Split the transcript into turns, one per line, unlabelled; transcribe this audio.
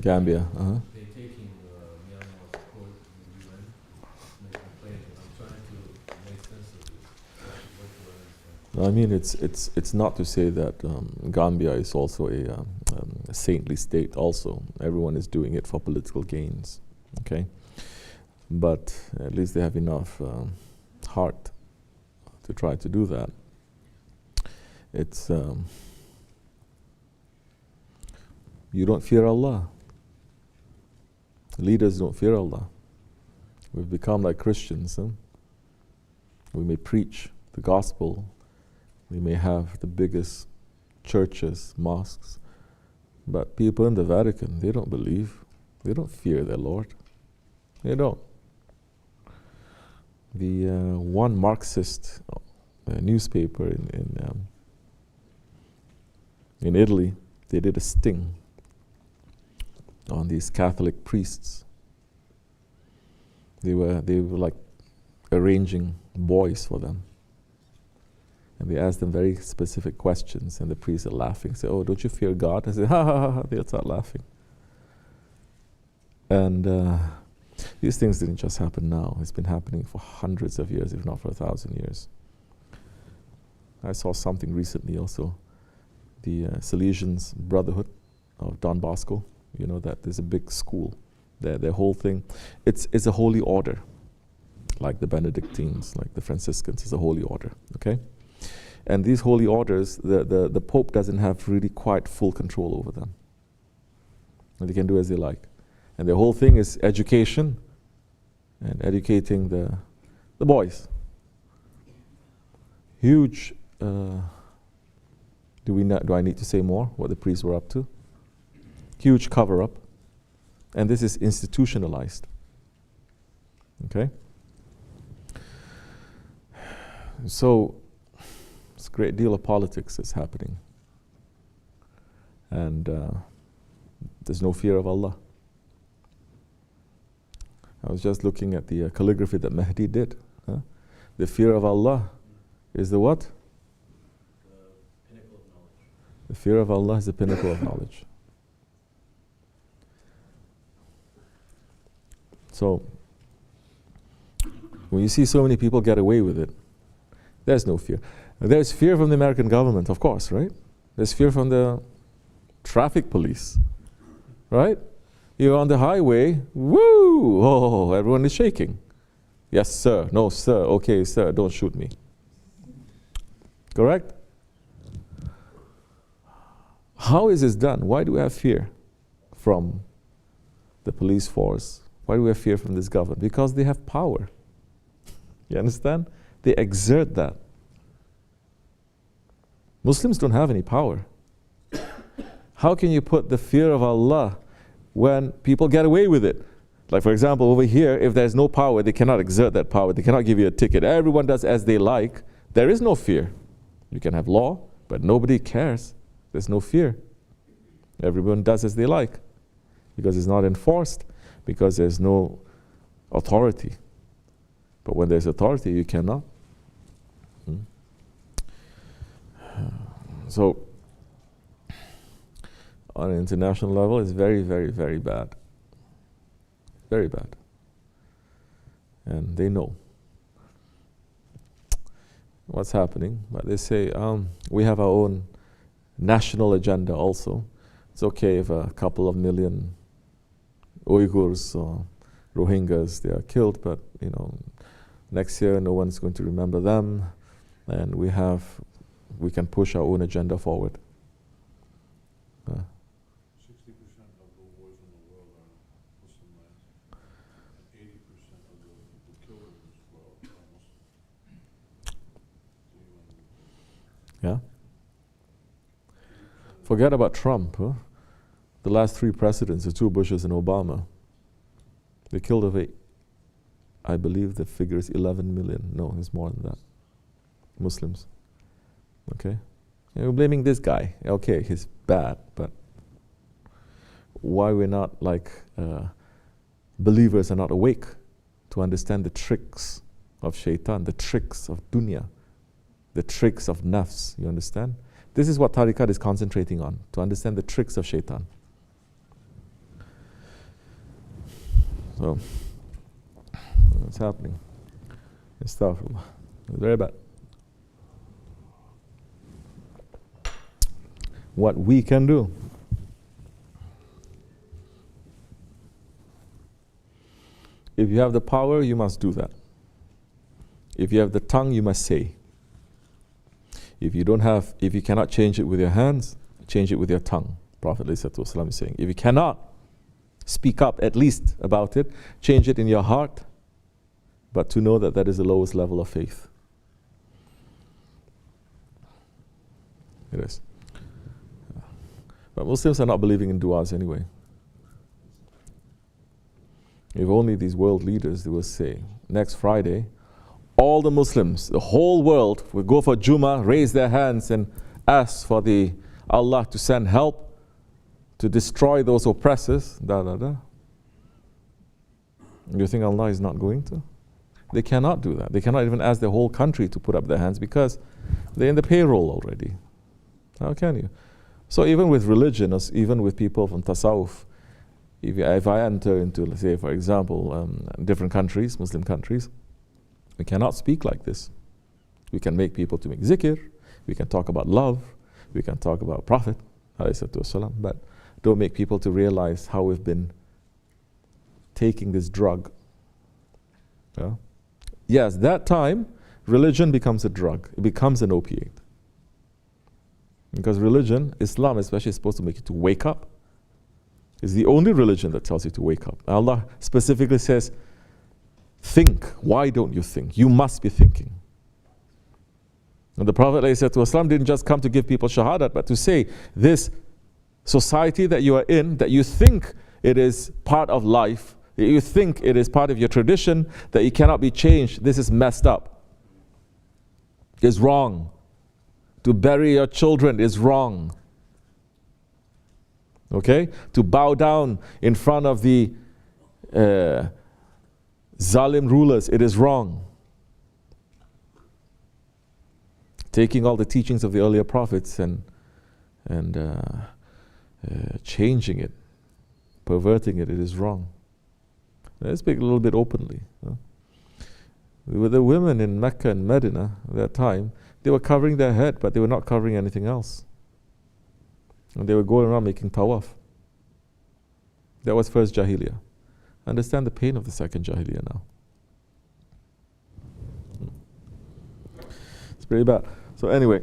Gambia.
They're taking Myanmar's court in the UN, and they complain, and I'm trying to make sense of this. What do I understand?
I mean, it's not to say that Gambia is also a saintly state. Also, everyone is doing it for political gains. Okay, but at least they have enough heart to try to do that. It's you don't fear Allah. Leaders don't fear Allah. We've become like Christians. We may preach the gospel. We may have the biggest churches, mosques, but people in the Vatican, they don't believe. They don't fear their Lord. They don't. The one Marxist newspaper in Italy, they did a sting on these Catholic priests. They were like arranging boys for them. And they asked them very specific questions, and the priests are laughing. Say, "Oh, don't you fear God?" I say, "Ha ha ha ha!" They'll start laughing. And these things didn't just happen now. It's been happening for hundreds of years, if not for 1,000 years. I saw something recently also. The Salesians Brotherhood of Don Bosco. You know that there's a big school. Their whole thing, it's a holy order, like the Benedictines, like the Franciscans. It's a holy order. Okay. And these holy orders, the Pope doesn't have really quite full control over them. And they can do as they like. And the whole thing is education and educating the boys. Huge, do I need to say more what the priests were up to? Huge cover-up. And this is institutionalized. Okay? So, it's a great deal of politics that's happening. And there's no fear of Allah. I was just looking at the calligraphy that Mahdi did. The fear of Allah is the what?
The pinnacle of knowledge.
The fear of Allah is the pinnacle of knowledge. So, when you see so many people get away with it, there's no fear. There's fear from the American government, of course, right? There's fear from the traffic police, right? You're on the highway, woo! Oh, everyone is shaking. Yes, sir. No, sir. Okay, sir, don't shoot me. Correct? How is this done? Why do we have fear from the police force? Why do we have fear from this government? Because they have power. You understand? They exert that. Muslims don't have any power. How can you put the fear of Allah when people get away with it? Like, for example, over here, if there's no power, they cannot exert that power. They cannot give you a ticket. Everyone does as they like. There is no fear. You can have law, but nobody cares. There's no fear. Everyone does as they like because it's not enforced, because there's no authority. But when there's authority, you cannot. So, on an international level, it's very, very, very bad. Very bad. And they know what's happening. But they say, we have our own national agenda also. It's okay if a couple of million Uyghurs or Rohingyas, they are killed, but next year no one's going to remember them, and we can push our own agenda forward.
60% of the wars in the world are Muslim lands, and 80% of the people killed in this world are Muslim.
Yeah? Forget about Trump, huh? The last 3 presidents, the 2 Bushes and Obama, they killed over, I believe the figure is 11 million. No, it's more than that. Muslims. Okay? And we're blaming this guy. Okay, he's bad, but why we're not like believers are not awake to understand the tricks of shaitan, the tricks of dunya, the tricks of nafs, you understand? This is what tariqat is concentrating on, to understand the tricks of shaitan. So, what's happening? Astaghfirullah. It's very bad. What we can do. If you have the power, you must do that. If you have the tongue, you must say. If you cannot change it with your hands, change it with your tongue. Prophet ﷺ is saying, if you cannot speak up at least about it, change it in your heart, but to know that that is the lowest level of faith. It is. But Muslims are not believing in du'as anyway. If only these world leaders, they will say, next Friday, all the Muslims, the whole world will go for Jummah, raise their hands and ask for Allah to send help to destroy those oppressors. You think Allah is not going to? They cannot do that. They cannot even ask the whole country to put up their hands because they're in the payroll already. How can you? So even with religion, or even with people from Tasawwuf, if I enter into, let's say, for example, different countries, Muslim countries, we cannot speak like this. We can make people to make zikr, we can talk about love, we can talk about Prophet, but don't make people to realize how we've been taking this drug. Yeah? Yes, that time, religion becomes a drug. It becomes an opiate. Because religion, Islam especially, is supposed to make you to wake up. It's the only religion that tells you to wake up. Allah specifically says, think. Why don't you think? You must be thinking. And the Prophet ﷺ didn't just come to give people shahadat, but to say, this society that you are in, that you think it is part of life, that you think it is part of your tradition, that it cannot be changed, this is messed up. It's wrong. To bury your children is wrong. Okay? To bow down in front of the Zalim rulers, it is wrong. Taking all the teachings of the earlier prophets and changing it, perverting it, it is wrong. Let's speak a little bit openly. With the women in Mecca and Medina at that time, they were covering their head, but they were not covering anything else. And they were going around making tawaf. That was first Jahiliyyah. Understand the pain of the second Jahiliyyah now. It's pretty bad. So anyway,